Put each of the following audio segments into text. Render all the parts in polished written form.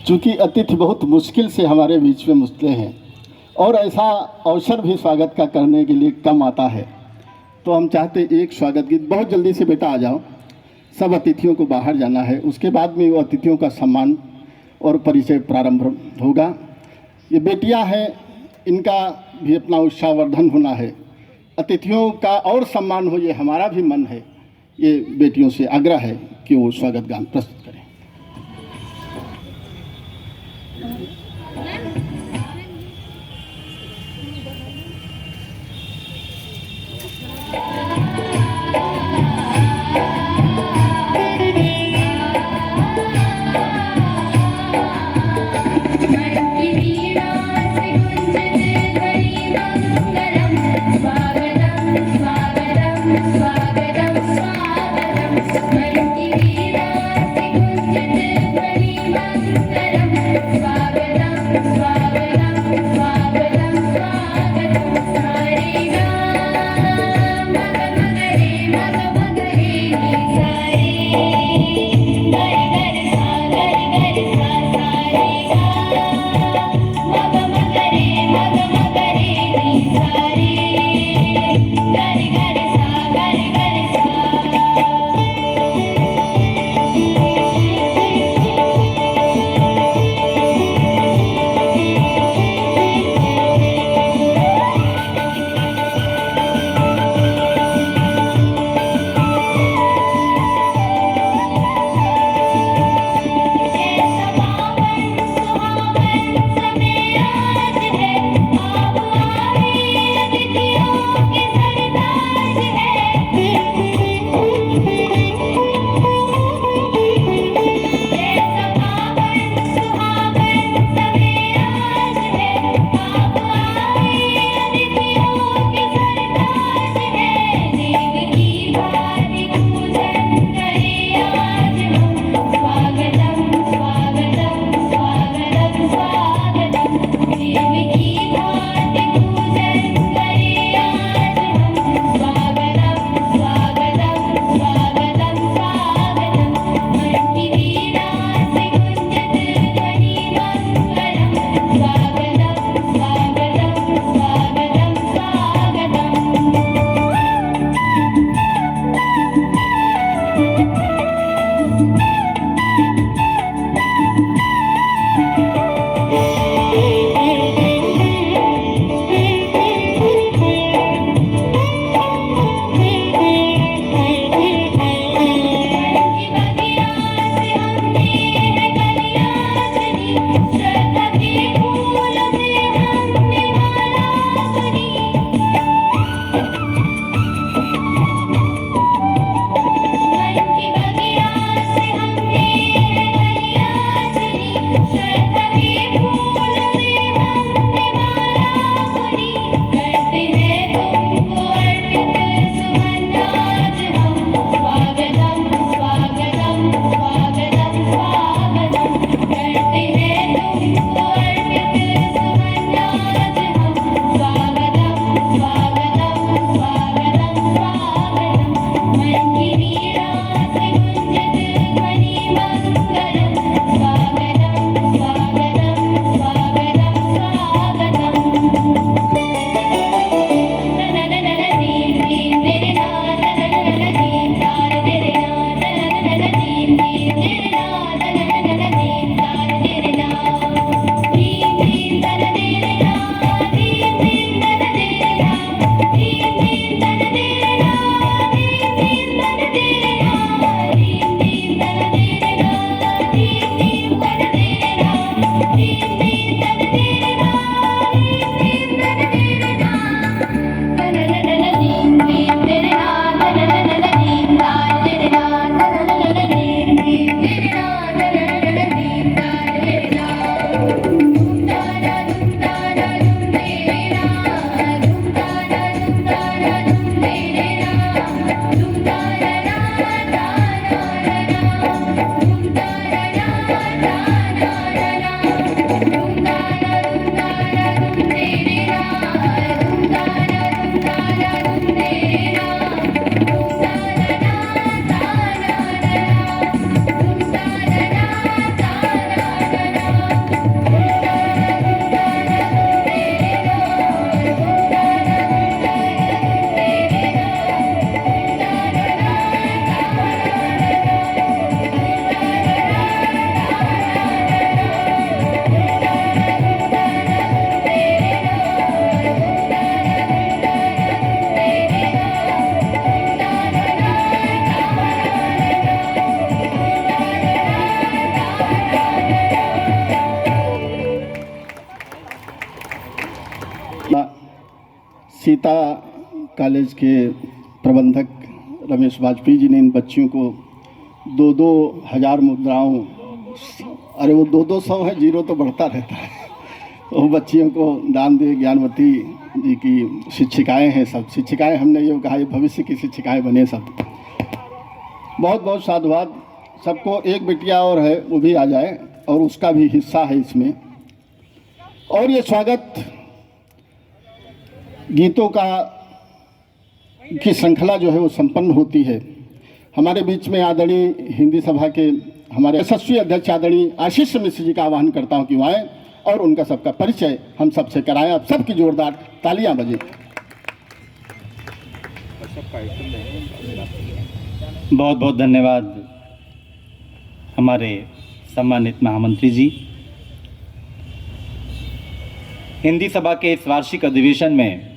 चूँकि अतिथि बहुत मुश्किल से हमारे बीच में मुझते हैं और ऐसा अवसर भी स्वागत का करने के लिए कम आता है, तो हम चाहते एक स्वागत गीत। बहुत जल्दी से बेटा आ जाओ, सब अतिथियों को बाहर जाना है, उसके बाद में वो अतिथियों का सम्मान और परिचय प्रारंभ होगा। ये बेटियां हैं, इनका भी अपना उत्साहवर्धन होना है, अतिथियों का और सम्मान हो, ये हमारा भी मन है। ये बेटियों से आग्रह है कि वो स्वागत गान प्रस्तुत करें। स्वागतम् स्वागतम् स्वागतम् सीता कॉलेज के प्रबंधक रमेश वाजपेयी जी ने इन बच्चियों को 2,000 मुद्राओं, अरे वो 200 है, जीरो तो बढ़ता रहता है, वो बच्चियों को दान दिए। ज्ञानवती जी की शिक्षिकाएं हैं, सब शिक्षिकाएं, हमने ये कहा ये भविष्य की शिक्षिकाएं बने सब। बहुत बहुत साधुवाद सबको। एक बिटिया और है, वो भी आ जाए और उसका भी हिस्सा है इसमें। और ये स्वागत गीतों की श्रृंखला जो है वो संपन्न होती है। हमारे बीच में आदरणीय हिंदी सभा के हमारे यशस्वी अध्यक्ष आदरणीय आशीष मिश्र जी का आह्वान करता हूं कि वो आए और उनका सबका परिचय हम सबसे कराएं। आप सबकी जोरदार तालियां बजें। बहुत बहुत धन्यवाद हमारे सम्मानित महामंत्री जी। हिंदी सभा के इस वार्षिक अधिवेशन में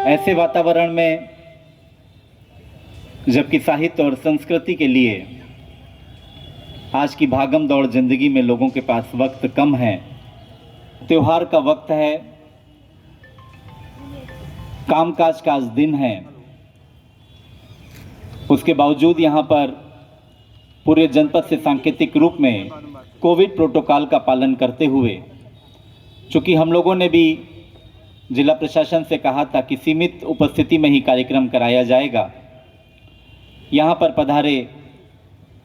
ऐसे वातावरण में, जबकि साहित्य और संस्कृति के लिए आज की भागम दौड़ जिंदगी में लोगों के पास वक्त कम है, त्योहार का वक्त है, कामकाज का आज दिन है, उसके बावजूद यहाँ पर पूरे जनपद से सांकेतिक रूप में कोविड प्रोटोकॉल का पालन करते हुए, चूँकि हम लोगों ने भी जिला प्रशासन से कहा था कि सीमित उपस्थिति में ही कार्यक्रम कराया जाएगा, यहाँ पर पधारे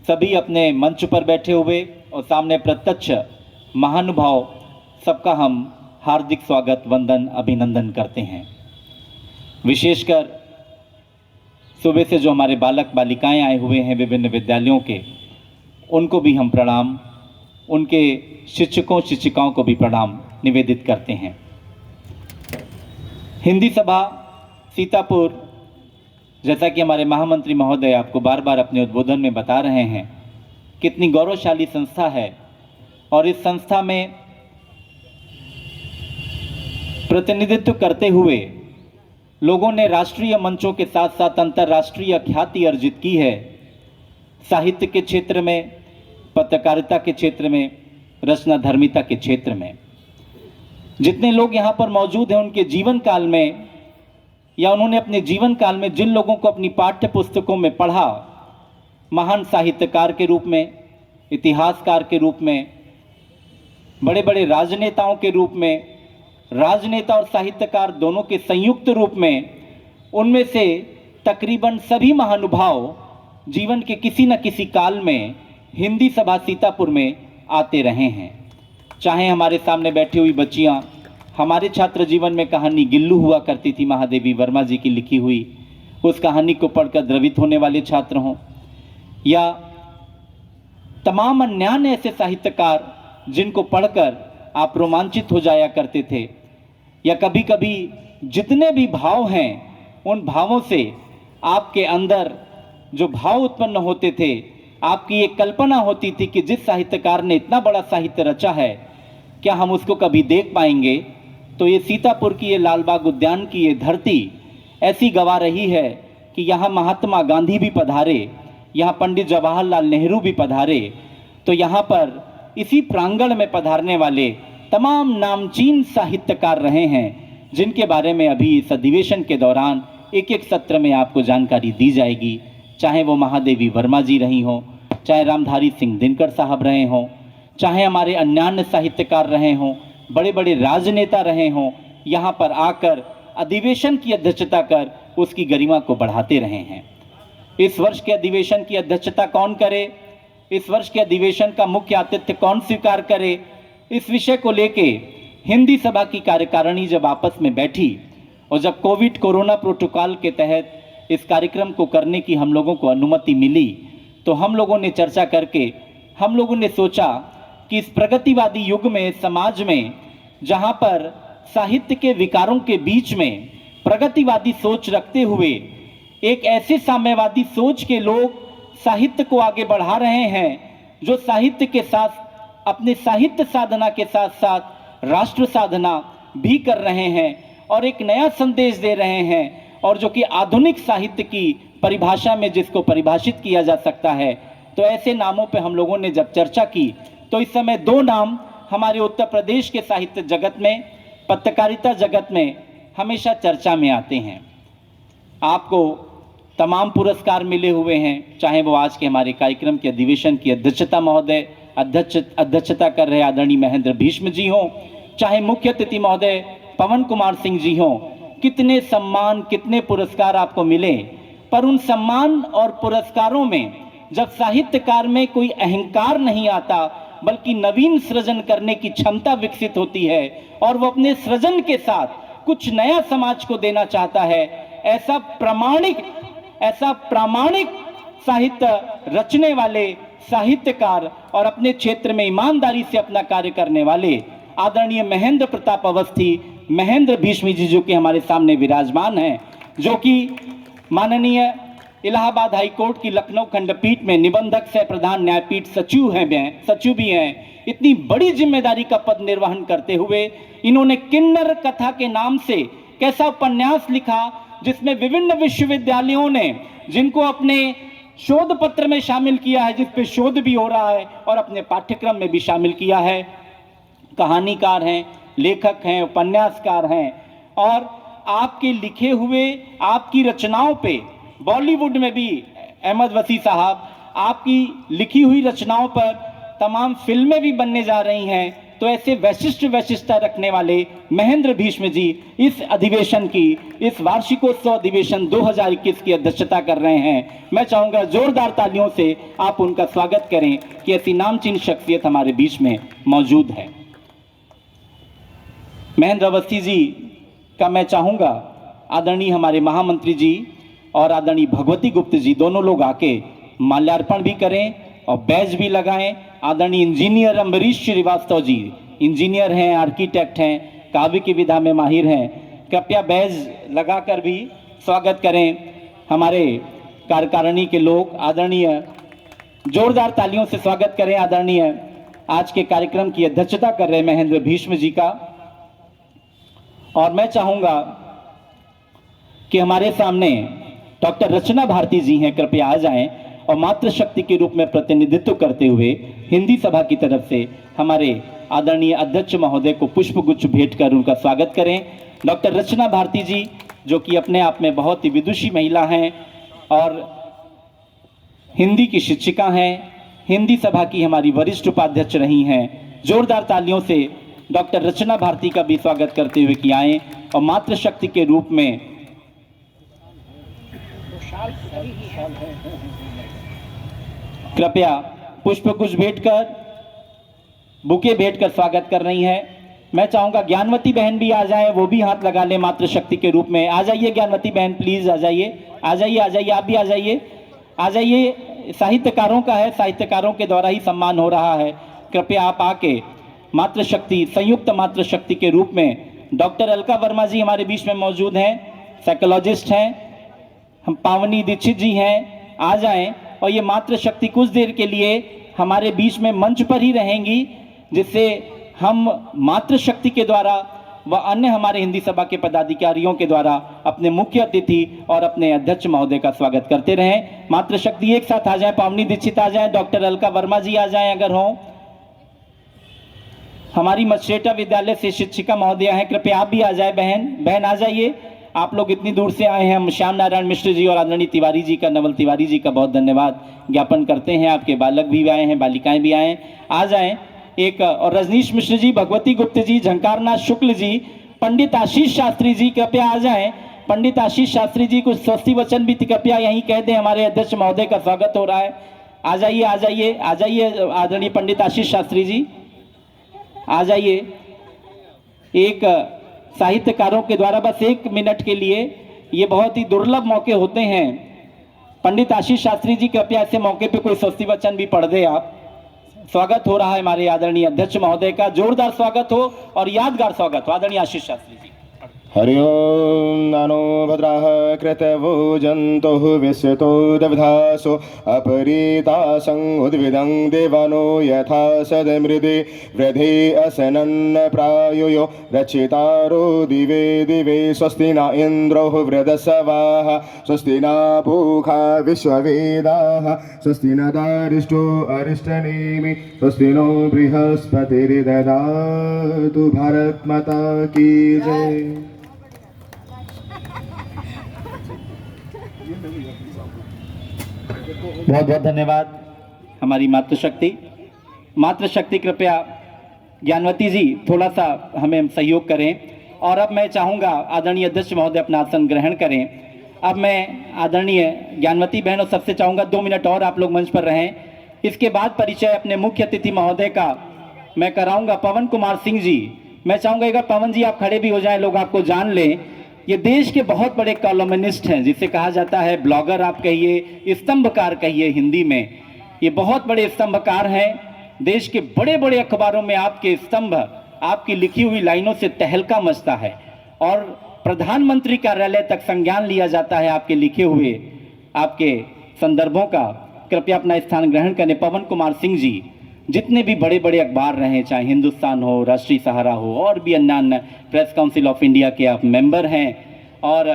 सभी अपने मंच पर बैठे हुए और सामने प्रत्यक्ष महानुभाव सबका हम हार्दिक स्वागत, वंदन, अभिनंदन करते हैं। विशेषकर सुबह से जो हमारे बालक बालिकाएं आए हुए हैं विभिन्न विद्यालयों के, उनको भी हम प्रणाम, उनके शिक्षकों शिक्षिकाओं को भी प्रणाम निवेदित करते हैं। हिंदी सभा सीतापुर, जैसा कि हमारे महामंत्री महोदय आपको बार बार अपने उद्बोधन में बता रहे हैं, कितनी गौरवशाली संस्था है। और इस संस्था में प्रतिनिधित्व करते हुए लोगों ने राष्ट्रीय मंचों के साथ साथ अंतर्राष्ट्रीय ख्याति अर्जित की है। साहित्य के क्षेत्र में, पत्रकारिता के क्षेत्र में, रचनाधर्मिता के क्षेत्र में जितने लोग यहाँ पर मौजूद हैं, उनके जीवन काल में या उन्होंने अपने जीवन काल में जिन लोगों को अपनी पाठ्य पुस्तकों में पढ़ा, महान साहित्यकार के रूप में, इतिहासकार के रूप में, बड़े बड़े राजनेताओं के रूप में, राजनेता और साहित्यकार दोनों के संयुक्त रूप में, उनमें से तकरीबन सभी महानुभाव जीवन के किसी न किसी काल में हिंदी सभा सीतापुर में आते रहे हैं। चाहे हमारे सामने बैठी हुई बच्चियां, हमारे छात्र जीवन में कहानी गिल्लू हुआ करती थी महादेवी वर्मा जी की लिखी हुई, उस कहानी को पढ़कर द्रवित होने वाले छात्र हों, या तमाम अन्य ऐसे साहित्यकार जिनको पढ़कर आप रोमांचित हो जाया करते थे, या कभी कभी जितने भी भाव हैं उन भावों से आपके अंदर जो भाव उत्पन्न होते थे, आपकी एक कल्पना होती थी कि जिस साहित्यकार ने इतना बड़ा साहित्य रचा है, क्या हम उसको कभी देख पाएंगे। तो ये सीतापुर की, ये लालबाग उद्यान की ये धरती ऐसी गवा रही है कि यहाँ महात्मा गांधी भी पधारे, यहाँ पंडित जवाहरलाल नेहरू भी पधारे। तो यहाँ पर इसी प्रांगण में पधारने वाले तमाम नामचीन साहित्यकार रहे हैं, जिनके बारे में अभी इस अधिवेशन के दौरान एक एक सत्र में आपको जानकारी दी जाएगी। चाहे वो महादेवी वर्मा जी रही हों, चाहे रामधारी सिंह दिनकर साहब रहे हों, चाहे हमारे अन्य साहित्यकार रहे हों, बड़े बड़े राजनेता रहे हों, यहाँ पर आकर अधिवेशन की अध्यक्षता कर उसकी गरिमा को बढ़ाते रहे हैं। इस वर्ष के अधिवेशन की अध्यक्षता कौन करे, इस वर्ष के अधिवेशन का मुख्य आतिथ्य कौन स्वीकार करे, इस विषय को लेके हिंदी सभा की कार्यकारिणी जब आपस में बैठी और जब कोरोना प्रोटोकॉल के तहत इस कार्यक्रम को करने की हम लोगों को अनुमति मिली, तो हम लोगों ने चर्चा करके हम लोगों ने सोचा कि इस प्रगतिवादी युग में, समाज में, जहाँ पर साहित्य के विकारों के बीच में प्रगतिवादी सोच रखते हुए एक ऐसे साम्यवादी सोच के लोग साहित्य को आगे बढ़ा रहे हैं, जो साहित्य के साथ अपने साहित्य साधना के साथ साथ राष्ट्र साधना भी कर रहे हैं और एक नया संदेश दे रहे हैं, और जो कि आधुनिक साहित्य की परिभाषा में जिसको परिभाषित किया जा सकता है। तो ऐसे नामों पे हम लोगों ने जब चर्चा की तो इस समय दो नाम हमारे उत्तर प्रदेश के साहित्य जगत में, पत्रकारिता जगत में हमेशा चर्चा में आते हैं। आपको तमाम पुरस्कार मिले हुए हैं, चाहे वो आज के हमारे कार्यक्रम के अधिवेशन की अध्यक्षता कर रहे आदरणीय महेंद्र भीष्म जी हों, चाहे मुख्य अतिथि महोदय पवन कुमार सिंह जी हों। कितने सम्मान, कितने पुरस्कार आपको मिले, पर उन सम्मान और पुरस्कारों में जब साहित्यकार में कोई अहंकार नहीं आता, बल्कि नवीन सृजन करने की क्षमता विकसित होती है और वो अपने सृजन के साथ कुछ नया समाज को देना चाहता है, ऐसा प्रामाणिक साहित्य रचने वाले साहित्यकार और अपने क्षेत्र में ईमानदारी से अपना कार्य करने वाले आदरणीय महेंद्र प्रताप अवस्थी, महेंद्र भीष्म जी जो कि हमारे सामने विराजमान हैं, जो कि माननीय इलाहाबाद हाई कोर्ट की लखनऊ खंडपीठ में निबंधक सह प्रधान न्यायपीठ सचिव भी हैं। इतनी बड़ी जिम्मेदारी का पद निर्वहन करते हुए इन्होंने किन्नर कथा के नाम से कैसा उपन्यास लिखा, जिसमें विभिन्न विश्वविद्यालयों ने जिनको अपने शोध पत्र में शामिल किया है, जिस पे शोध भी हो रहा है और अपने पाठ्यक्रम में भी शामिल किया है। कहानीकार हैं, लेखक हैं, उपन्यासकार हैं और आपके लिखे हुए, आपकी रचनाओं पे बॉलीवुड में भी अहमद वसी साहब, आपकी लिखी हुई रचनाओं पर तमाम फिल्में भी बनने जा रही हैं। तो ऐसे वैशिष्टता रखने वाले महेंद्र भीष्म जी इस अधिवेशन की, इस वार्षिकोत्सव अधिवेशन 2021 की अध्यक्षता कर रहे हैं। मैं चाहूंगा जोरदार तालियों से आप उनका स्वागत करें कि ऐसी नामचीन शख्सियत हमारे बीच में मौजूद है। महेंद्र अवस्थी जी का मैं चाहूंगा आदरणीय हमारे महामंत्री जी और आदरणीय भगवती गुप्त जी दोनों लोग आके माल्यार्पण भी करें और बैज भी लगाएं। आदरणीय इंजीनियर अम्बरीश श्रीवास्तव जी इंजीनियर हैं, आर्किटेक्ट हैं, काव्य की विधा में माहिर हैं, कृपया बैज लगाकर भी स्वागत करें हमारे कार्यकारिणी के लोग। आदरणीय जोरदार तालियों से स्वागत करें आदरणीय आज के कार्यक्रम की अध्यक्षता कर रहे महेंद्र भीष्म जी का। और मैं चाहूंगा कि हमारे सामने डॉक्टर रचना भारती जी हैं, कृपया आ जाएं और मातृशक्ति के रूप में प्रतिनिधित्व करते हुए हिंदी सभा की तरफ से हमारे आदरणीय अध्यक्ष महोदय को पुष्पगुच्छ भेंट कर उनका स्वागत करें। डॉक्टर रचना भारती जी जो कि अपने आप में बहुत ही विदुषी महिला हैं और हिंदी की शिक्षिका हैं, हिंदी सभा की हमारी वरिष्ठ उपाध्यक्ष रही हैं। जोरदार तालियों से डॉक्टर रचना भारती का भी स्वागत करते हुए कि आएँ और मातृशक्ति के रूप में कृपया पुष्पगुच्छ भेंटकर, बुके भेंटकर स्वागत कर रही हैं। मैं चाहूंगा ज्ञानवती बहन भी आ जाएं, वो भी हाथ लगा ले मातृशक्ति के रूप में। आ जाइए ज्ञानवती बहन, प्लीज आ जाइए, आ जाइए, आ जाइए, आप भी आ जाइए, आ जाइए। साहित्यकारों का है, साहित्यकारों के द्वारा ही सम्मान हो रहा है। कृपया आप आके मातृशक्ति, संयुक्त मातृशक्ति के रूप में डॉक्टर अलका वर्मा जी हमारे बीच में मौजूद हैं, साइकोलॉजिस्ट हैं, हम पावनी दीक्षित जी हैं, आ जाएं और ये मातृशक्ति कुछ देर के लिए हमारे बीच में मंच पर ही रहेंगी, जिससे हम मातृशक्ति के द्वारा व अन्य हमारे हिंदी सभा के पदाधिकारियों के द्वारा अपने मुख्य अतिथि और अपने अध्यक्ष महोदय का स्वागत करते रहें। मातृशक्ति एक साथ आ जाएं, पावनी दीक्षित आ जाएं, डॉक्टर अलका वर्मा जी आ जाएं अगर हों, हमारी मछरेटा विद्यालय से शिक्षिका महोदय हैं, कृपया आप भी आ जाए। बहन आ जाइए, आप लोग इतनी दूर से आए हैं। हम श्याम नारायण मिश्र जी और आदरणीय तिवारी जी का, नवल तिवारी जी का बहुत धन्यवाद ज्ञापन करते हैं। आपके बालक भी आए हैं, बालिकाएं भी आए हैं, आ जाएं एक। और रजनीश मिश्र जी, भगवती गुप्त जी, झंकारनाथ शुक्ल जी, पंडित आशीष शास्त्री जी कृपया आ जाएं। पंडित आशीष शास्त्री जी कुछ स्वस्ति वचन भी कृपया यहीं कह दें। हमारे अध्यक्ष महोदय का स्वागत हो रहा है, आ जाइए, आ जाइए, आ जाइए आदरणीय पंडित आशीष शास्त्री जी, आ जाइए। एक साहित्यकारों के द्वारा बस 1 मिनट के लिए, ये बहुत ही दुर्लभ मौके होते हैं। पंडित आशीष शास्त्री जी कृपया ऐसे मौके पे कोई स्वस्ति वचन भी पढ़ दे आप। स्वागत हो रहा है हमारे आदरणीय अध्यक्ष महोदय का, जोरदार स्वागत हो और यादगार स्वागत हो। आदरणीय आशीष शास्त्री जी हरि ओं ननो भद्राः कृतवो जन्तुः विश्वतो दविधासो अपरीतासं उद्भिदं देवानो यथा सदमृदे वृधे असनन्न प्रायुयो रक्षितारो दिवे दिवे स्वस्ति न इन्द्रो वृधसवाः स्वस्ति न पूषा विश्ववेदाः स्वस्ति न दारिष्टो अरिष्टनेमि स्वस्ति नो बृहस्पतिर्ददातु भारत माता की जय। बहुत बहुत धन्यवाद हमारी मातृशक्ति कृपया ज्ञानवती जी थोड़ा सा हमें सहयोग करें। और अब मैं चाहूँगा आदरणीय अध्यक्ष महोदय अपना आसन ग्रहण करें। अब मैं आदरणीय ज्ञानवती बहन और सबसे चाहूँगा 2 मिनट और आप लोग मंच पर रहें। इसके बाद परिचय अपने मुख्य अतिथि महोदय का मैं कराऊँगा पवन कुमार सिंह जी। मैं चाहूँगा एक बार पवन जी आप खड़े भी हो जाएं, लोग आपको जान लें। ये देश के बहुत बड़े कॉलमनिस्ट हैं, जिसे कहा जाता है ब्लॉगर आप कहिए, स्तंभकार कहिए हिंदी में। ये बहुत बड़े स्तंभकार हैं। देश के बड़े बड़े अखबारों में आपके स्तंभ, आपकी लिखी हुई लाइनों से तहलका मचता है और प्रधानमंत्री कार्यालय तक संज्ञान लिया जाता है आपके लिखे हुए आपके संदर्भों का। कृपया अपना स्थान ग्रहण करें। पवन कुमार सिंह जी जितने भी बड़े बड़े अखबार रहे, चाहे हिंदुस्तान हो, राष्ट्रीय सहारा हो और भी अन्य प्रेस काउंसिल ऑफ इंडिया के आप मेंबर हैं। और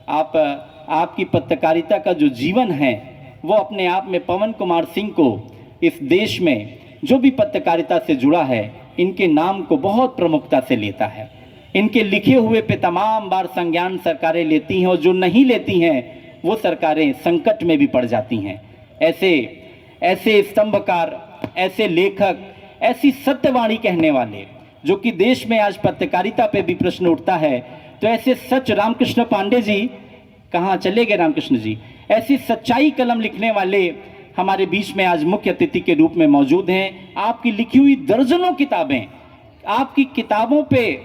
आपकी पत्रकारिता का जो जीवन है वो अपने आप में पवन कुमार सिंह को इस देश में जो भी पत्रकारिता से जुड़ा है इनके नाम को बहुत प्रमुखता से लेता है। इनके लिखे हुए पे तमाम बार संज्ञान सरकारें लेती हैं और जो नहीं लेती हैं वो सरकारें संकट में भी पड़ जाती हैं। ऐसे स्तंभकार, ऐसे लेखक, ऐसी सत्यवाणी कहने वाले जो कि देश में आज पत्रकारिता पे भी प्रश्न उठता है, तो ऐसे सच रामकृष्ण पांडे जी कहाँ चले गए? रामकृष्ण जी ऐसी सच्चाई कलम लिखने वाले हमारे बीच में आज मुख्य अतिथि के रूप में मौजूद हैं। आपकी लिखी हुई दर्जनों किताबें, आपकी किताबों पे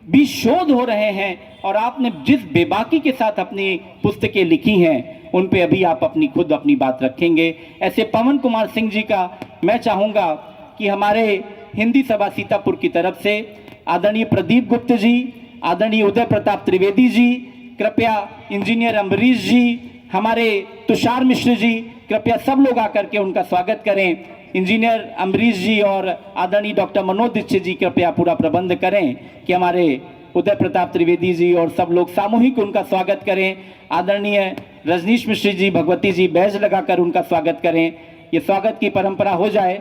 भी शोध हो रहे हैं और आपने जिस बेबाकी के साथ अपनी पुस्तकें लिखी हैं उन पे अभी आप अपनी बात रखेंगे। ऐसे पवन कुमार सिंह जी का मैं चाहूँगा कि हमारे हिंदी सभा सीतापुर की तरफ से आदरणीय प्रदीप गुप्त जी, आदरणीय उदय प्रताप त्रिवेदी जी, कृपया इंजीनियर अम्बरीश जी, हमारे तुषार मिश्र जी, कृपया सब लोग आकर के उनका स्वागत करें। इंजीनियर अम्बरीश जी और आदरणीय डॉक्टर मनोज दीक्षित जी कृपया पूरा प्रबंध करें कि हमारे उदय प्रताप त्रिवेदी जी और सब लोग सामूहिक उनका स्वागत करें। आदरणीय रजनीश मिश्र जी, भगवती जी बैज लगाकर उनका स्वागत करें। ये स्वागत की परंपरा हो जाए।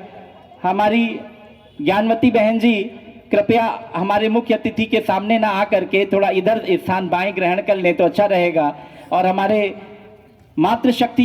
हमारी ज्ञानवती बहन जी कृपया हमारे मुख्य अतिथि के सामने ना आकर के थोड़ा इधर स्थान बाएं ग्रहण कर लें तो अच्छा रहेगा। और हमारे मातृशक्ति